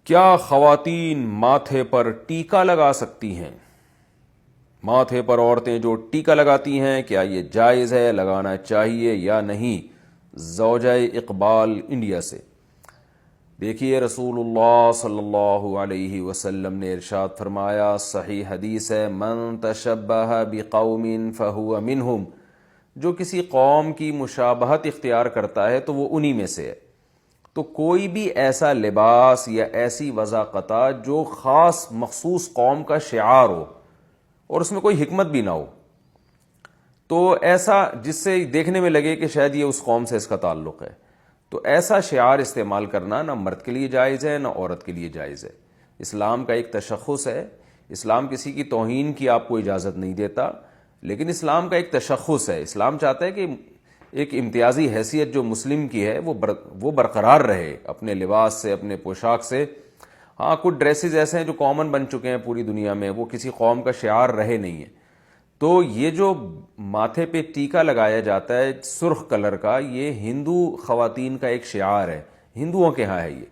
کیا خواتین ماتھے پر ٹیکا لگا سکتی ہیں؟ ماتھے پر عورتیں جو ٹیکا لگاتی ہیں، کیا یہ جائز ہے، لگانا چاہیے یا نہیں؟ زوجہ اقبال انڈیا سے۔ دیکھیے، رسول اللہ صلی اللہ علیہ وسلم نے ارشاد فرمایا، صحیح حدیث ہے، من تشبہ بقوم فہو منہم، جو کسی قوم کی مشابہت اختیار کرتا ہے تو وہ انہی میں سے ہے۔ تو کوئی بھی ایسا لباس یا ایسی وضاقطات جو خاص مخصوص قوم کا شعار ہو اور اس میں کوئی حکمت بھی نہ ہو، تو ایسا جس سے دیکھنے میں لگے کہ شاید یہ اس قوم سے اس کا تعلق ہے، تو ایسا شعار استعمال کرنا نہ مرد کے لیے جائز ہے نہ عورت کے لیے جائز ہے۔ اسلام کا ایک تشخص ہے، اسلام کسی کی توہین کی آپ کو اجازت نہیں دیتا، لیکن اسلام کا ایک تشخص ہے۔ اسلام چاہتا ہے کہ ایک امتیازی حیثیت جو مسلم کی ہے وہ برقرار رہے اپنے لباس سے، اپنے پوشاک سے۔ ہاں، کچھ ڈریسز ایسے ہیں جو کامن بن چکے ہیں پوری دنیا میں، وہ کسی قوم کا شعار رہے نہیں ہیں۔ تو یہ جو ماتھے پہ ٹیکا لگایا جاتا ہے سرخ کلر کا، یہ ہندو خواتین کا ایک شعار ہے، ہندوؤں کے ہاں ہے۔ یہ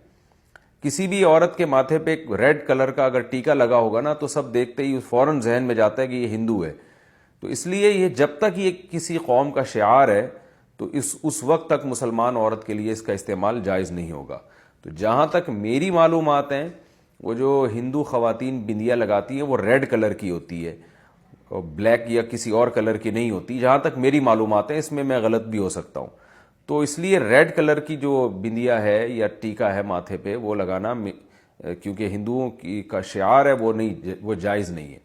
کسی بھی عورت کے ماتھے پہ ایک ریڈ کلر کا اگر ٹیکا لگا ہوگا نا، تو سب دیکھتے ہی فوراً ذہن میں جاتا ہے کہ یہ ہندو ہے۔ تو اس لیے یہ جب تک یہ کسی قوم کا شعار ہے تو اس وقت تک مسلمان عورت کے لیے اس کا استعمال جائز نہیں ہوگا۔ تو جہاں تک میری معلومات ہیں، وہ جو ہندو خواتین بندیاں لگاتی ہیں وہ ریڈ کلر کی ہوتی ہے، اور بلیک یا کسی اور کلر کی نہیں ہوتی، جہاں تک میری معلومات ہیں، اس میں غلط بھی ہو سکتا ہوں۔ تو اس لیے ریڈ کلر کی جو بندیا ہے یا ٹیکا ہے ماتھے پہ، وہ لگانا کیونکہ ہندوؤں کی کا شعار ہے، وہ جائز نہیں ہے۔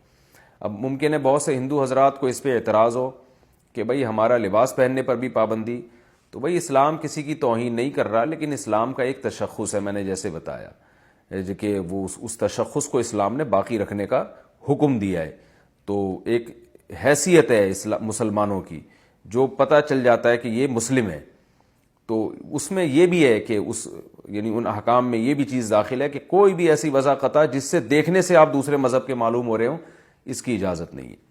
اب ممکن ہے بہت سے ہندو حضرات کو اس پہ اعتراض ہو کہ بھئی ہمارا لباس پہننے پر بھی پابندی، تو بھئی اسلام کسی کی توہین نہیں کر رہا، لیکن اسلام کا ایک تشخص ہے، میں نے جیسے بتایا کہ وہ اس تشخص کو اسلام نے باقی رکھنے کا حکم دیا ہے۔ تو ایک حیثیت ہے مسلمانوں کی، جو پتہ چل جاتا ہے کہ یہ مسلم ہے، تو اس میں یہ بھی ہے کہ یعنی ان احکام میں یہ بھی چیز داخل ہے کہ کوئی بھی ایسی وضاقطات جس سے دیکھنے سے آپ دوسرے مذہب کے معلوم ہو رہے ہوں، اس کی اجازت نہیں ہے۔